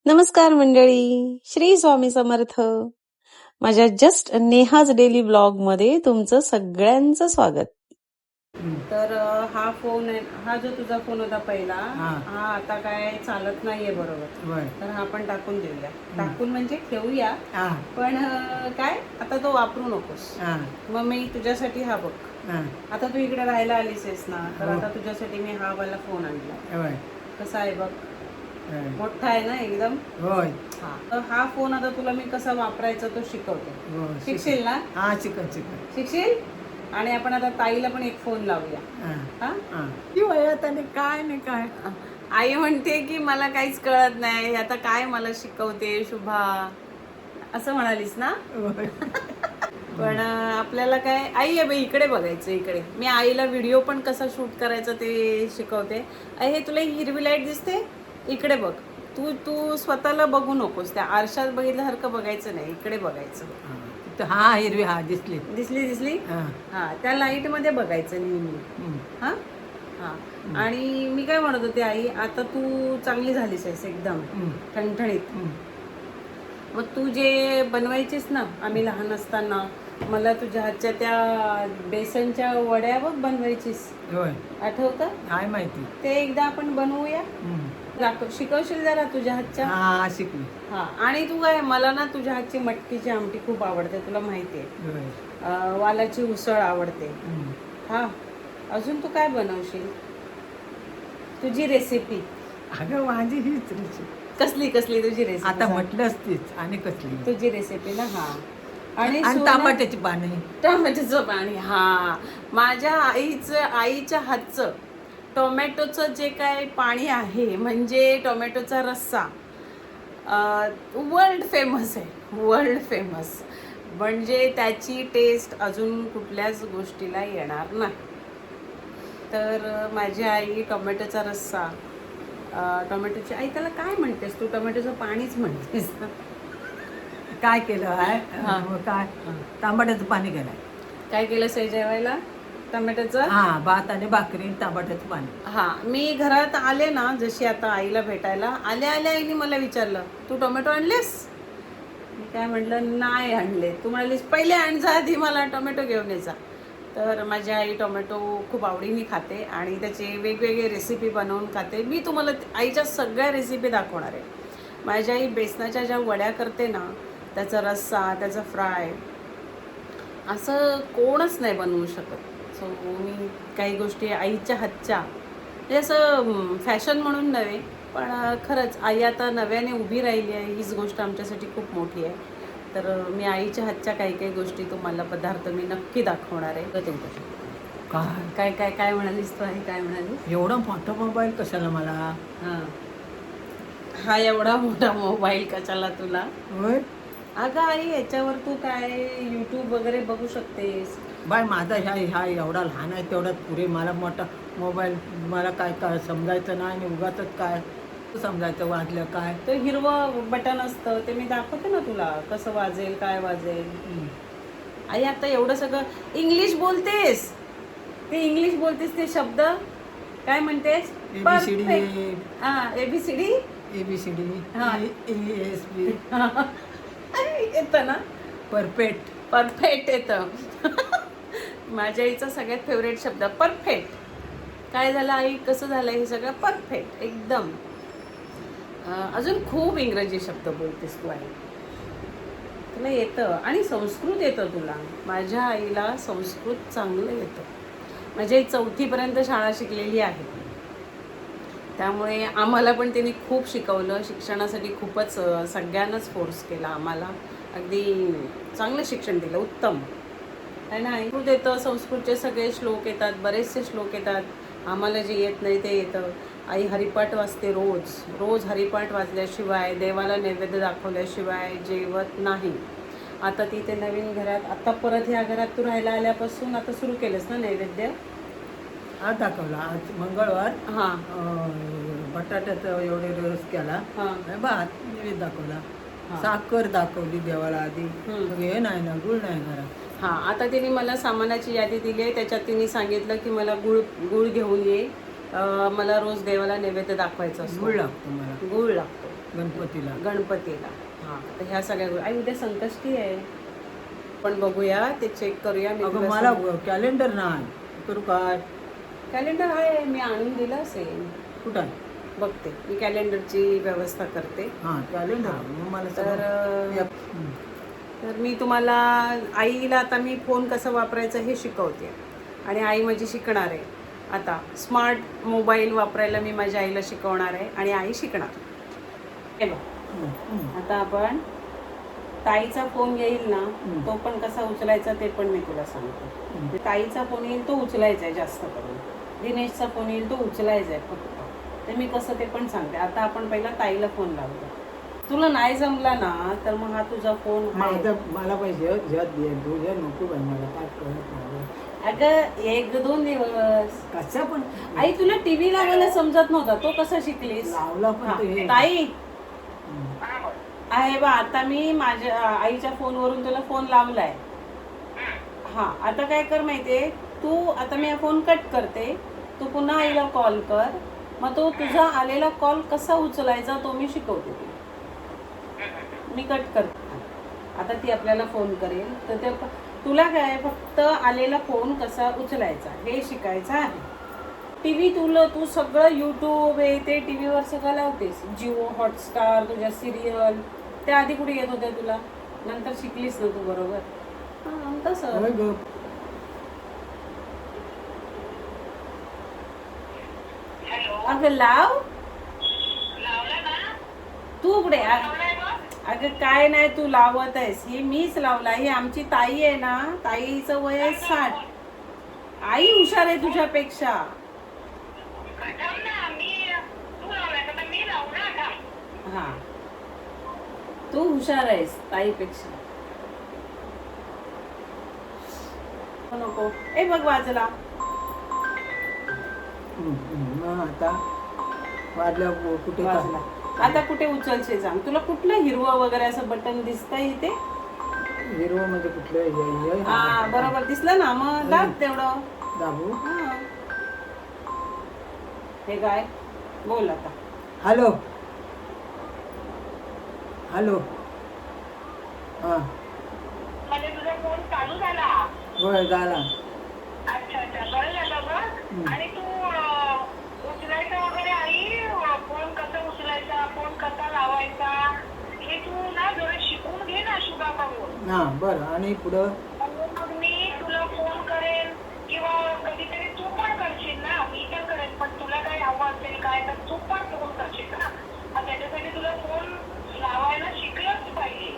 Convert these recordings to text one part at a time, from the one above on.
नमस्कार मंडळी, श्री स्वामी समर्थ. माझ्या जस्ट नेहाज डेली ब्लॉग मध्ये तुमचं सगळ्यांचं स्वागत. तर हा फोन आहे, हा जो तुझा फोन होता पहिला, हा आता काय चालत नाहीये बरोबर, तर हा पण टाकून देऊया. टाकून म्हणजे ठेवूया, पण काय आता तो वापरू नकोस. मग मी तुझ्यासाठी हा बघ, आता तू इकडे राहायला आलीस आहेस ना, तर आता तुझ्यासाठी मी हा वाला फोन आणला. कसा आहे बघ, मोठा आहे ना एकदम. होय. हा फोन आता तुला मी कसा वापरायचा तो शिकवते. शिकशील ना? हा, शिकशील. आणि आपण आता ताईला पण एक फोन लावूया. वयात आणि काय नाही काय. आई म्हणते की मला काहीच कळत नाही, आता काय मला शिकवते शुभा, असं म्हणालीस ना. पण आपल्याला काय, आई आहे बाई, इकडे बघायचं. इकडे मी आईला व्हिडिओ पण कसा शूट करायचा ते शिकवते. हे तुला हिरवी लाईट दिसते, इकडे बघ. तू स्वतःला बघू नकोस, त्या आरशात बघितल्यासारखं बघायचं नाही, इकडे बघायचं. हा हिरवी, हा दिसली. दिसली. हा, त्या लाईट मध्ये बघायचं नेहमी. हा हा. आणि मी काय म्हणत होते आई, आता तू चांगली झालीस आहेस एकदम ठणठणीत. मग तू जे बनवायचीस ना आम्ही लहान असताना, मला तुझ्या हातच्या त्या बेसनच्या वड्या बघ बनवायचीस, आठवतं? काय माहिती. ते एकदा आपण बनवूया. शिकवशील जरा तुझ्या हातच्या? हा, शिकली. हा. आणि तू काय, मला ना तुझ्या हातची मटकीची आमटी खूप आवडते, तुला माहिती आहे. वालाची उसळ आवडते. हा, अजून तू काय बनवशील? तुझी रेसिपी? अगं माझी हीच रेसिपी. कसली तुझी रेसिपी? आता म्हटलं असतीच. आणि कसली तुझी रेसिपी ना? हा. आणि टमाट्याची पाणी. टोमॅटोचं पाणी. हा, माझ्या आईच्या हातचं टोमॅटोचं जे काय पाणी आहे, म्हणजे टोमॅटोचा रस्सा, वर्ल्ड फेमस आहे. वर्ल्ड फेमस म्हणजे त्याची टेस्ट अजून कुठल्याच गोष्टीला येणार नाही. तर माझी आई टोमॅटोचा रस्सा, टोमॅटोची, आई त्याला काय म्हणतेस तू? टोमॅटोचं पाणीच म्हणतेस. काय केलं आहे, काय टमाट्याचं पाणी केलंय. काय केलं सई जेवायला? टोमॅटोचं. हा, भात आणि भाकरी, टमाट्याचं पाणी. हा, मी घरात आले ना, जशी आता आईला भेटायला आल्या आईने मला विचारलं, तू टोमॅटो आणलेस? मी काय म्हटलं, नाही आणले. तू म्हणालीस पहिले आण जा, आधी मला टोमॅटो घेऊन यायचा. तर माझी आई टोमॅटो खूप आवडीने खाते आणि त्याचे वेगवेगळे रेसिपी बनवून खाते. मी तुम्हाला आईच्या सगळ्या रेसिपी दाखवणार आहे. माझी आई बेसनाच्या ज्या वड्या करते ना, त्याचा रस्सा, त्याचा फ्राय, असं कोणच नाही बनवू शकत. सो मी काही गोष्टी आईच्या हातच्या, म्हणजे असं फॅशन म्हणून नव्हे, पण खरंच आई आता नव्याने उभी राहिली आहे, हीच गोष्ट आमच्यासाठी खूप मोठी आहे. तर मी आईच्या हातच्या काही गोष्टी, तुम्हाला पदार्थ मी नक्की दाखवणार आहे. काय काय काय म्हणालीस तू आई? काय म्हणालीस? एवढा मोठा मोबाईल कशाला मला? हा, एवढा मोठा मोबाईल कशाला तुला? होय. अगं आई, याच्यावर तू काय यूट्यूब वगैरे बघू शकतेस. बाय, माझा ह्या एवढा लहान आहे तेवढाच पुरे. मला मोठा मोबाईल, मला काय समजायचं नाही. आणि उगाच काय समजायचं वाजलं काय. ते हिरवं बटन असतं, ते मी दाखवते ना तुला, कसं वाजेल, काय वाजेल. आई, आता एवढं सगळं इंग्लिश बोलतेस, ते शब्द काय म्हणतेस? ABCD. ABCD ESP येतं ना? परफेक्ट येतं. माझ्या आईचा सगळ्यात फेवरेट शब्द परफेक्ट. काय झालं आई, कसं झालं हे सगळं? परफेक्ट एकदम. अजून खूप इंग्रजी शब्द बोलतेस तू आई, तुला येतं. आणि संस्कृत येतं तुला. माझ्या आईला संस्कृत चांगलं येतं. माझी आई 4थीपर्यंत शाळा शिकलेली आहे, त्यामुळे आम्हाला पण त्यांनी खूप शिकवलं. शिक्षणासाठी खूपच सगळ्यांनाच फोर्स केला आम्हाला. अगदी चांगलं शिक्षण दिलं, उत्तम आहे ना. संस्कृत येतं, संस्कृतचे सगळे श्लोक येतात, बरेचसे श्लोक येतात. आम्हाला जे येत नाही ते येतं. आई हरिपाठ वाचते रोज हरिपाठ वाचल्याशिवाय, देवाला नैवेद्य दाखवल्याशिवाय जेवत नाही. आता ती ते नवीन घरात, आता परत ह्या घरात तू राहायला आल्यापासून आता सुरू केलंस ना नैवेद्य? आज दाखवला, आज मंगळवार. बटाट्याचा एवढे रस केला, भात नैवेद्य दाखवला, साखर दाखवली देवाला आधी. हे नाही ना, गुळ नाही घरात. आता तिने मला सामानाची यादी दिली आहे, त्याच्यात तिने सांगितलं की मला गुळ घेऊन ये, मला रोज देवाला नैवेद्य दाखवायचा असतो. गुळ लागतो मला गुळ लागतो गणपतीला. हां, तर ह्या सगळ्या गोष्टी. आई उद्या संकष्टी आहे, पण बघूया ते चेक करूया. मी अगं मला कॅलेंडर नाही करू काय. कॅलेंडर आहे, मी आणून दिलं असेल. कुठं आहे? बघते मी, कॅलेंडरची व्यवस्था करते. हां कॅलेंडर मग मला तर मी तुम्हाला आईला आता मी फोन कसं वापरायचं हे शिकवते आणि आई माझी शिकणार आहे. आता स्मार्ट मोबाईल वापरायला मी माझ्या आईला शिकवणार आहे आणि आई शिकणार. हे बघ, आता आपण ताईचा फोन येईल ना, तो पण कसा उचलायचा ते पण मी तुला सांगते. ताईचा फोन येईल तो उचलायचा आहे जास्त करून, दिनेशचा फोन येईल तो उचलायचा आहे फक्त. ते मी कसं ते पण सांगते. आता आपण पहिला ताईला फोन लावतो. तुला नाही जमला ना तर मग हा तुझा फोन मला पाहिजे तुझ्या नको बाई, मला काय कळत नाही. अगं 1-2 दिवस कसा पण आई तुला टीव्ही लावायला समजत नव्हता, तो कसा शिकलीस? लावला पण ताई आहे बा, आता मी माझ्या आईच्या फोनवरून तुला फोन लावलाय. हा, आता काय कर माहितीये तू, आता मी फोन कट करते, तू पुन्हा आईला कॉल कर, मग तो तुझा आलेला कॉल कसा उचलायचा तो मी शिकवते. मी कट करते. आता ती आपल्याला फोन करेल, तर ते तुला काय फक्त आलेला फोन कसा उचलायचा हे शिकायचं आहे. टीव्ही तू सगळं यूट्यूब हे ते टीव्हीवर सगळं लावतेस, जिओ हॉटस्टार, तुझ्या सिरियल त्या आधी कुठे येत होत्या तुला, नंतर शिकलीस ना तू बरोबर. तसं अगं लाव, तू कुठे? अगं काय नाही, तू लावत आहेस, ही मीच लावला. ही आमची ताई आहे ना, ताईचं वय आहे 60. आई हुशार आहे तुझ्यापेक्षा. हा, तू हुशार आहेस ताईपेक्षा. नको ए बघ वाजला. आता वाजल्या कुठे वाजला. आता कुठे उचलशील सांग. तुला कुठलं हिरवं वगैरे असं बटन दिसतंय इथे? हिरवं म्हणजे कुठलं? हा बरोबर दिसलं ना, मग दाब तेवढं. दाबू. हे काय बोल आता. Hello hello. हा तुझा फोन चालू झाला? होय झाला. अच्छा अच्छा, बरं झालं बघ. आणि तू उचलायचा वगैरे आई, फोन कसा उचलायचा, फोन कसा लावायचा हे तू ना जरा शिकून घे ना शुभाकडून. हा बरं. आणि पुढं मग मी तुला फोन करेन किंवा कधीतरी तू पण करशील ना. मी पण करेन, पण तुला काही हवं असेल काय तर तू पण फोन करशील ना. मग त्याच्यासाठी तुला फोन लावायला शिकलंच पाहिजे.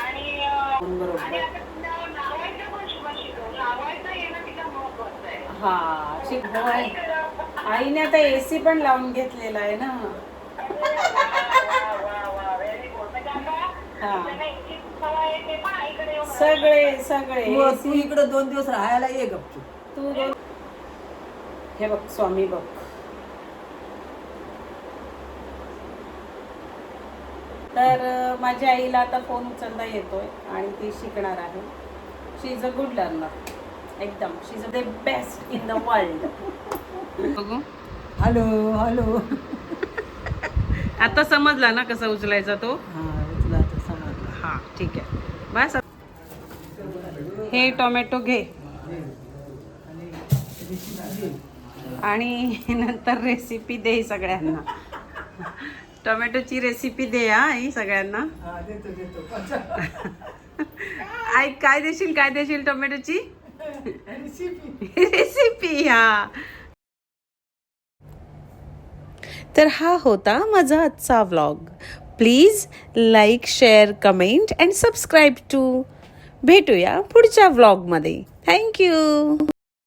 आणि आता तुला लावायचं पण शुभ शिकव. लावायचं येणं तिला महत्वाचं आहे. हा शिक. आईने आता AC पण लावून घेतलेला आहे ना. सगळे तू इकडे 2 दिवस राहायला ये गपचूप. तू हे बघ स्वामी बघ. तर माझ्या आईला आता फोन उचलता येतोय आणि ती शिकणार आहे. She is a good learner. एकदम she is the best in the world. बघू. Hello hello. आता समजला ना कसा उचलायचा तो? हा तुला आता समजलं. हा ठीक आहे बस. हे टोमॅटो घे आणि नंतर रेसिपी दे सगळ्यांना. टोमॅटोची रेसिपी दे ही सगळ्यांना. आई काय देशील टोमॅटोची रेसिपी. हा, तर हा होता माझा आजचा vlog. Please like, share, comment and subscribe to. भेटूया पुढच्या व्लॉगमध्ये. थँक्यू.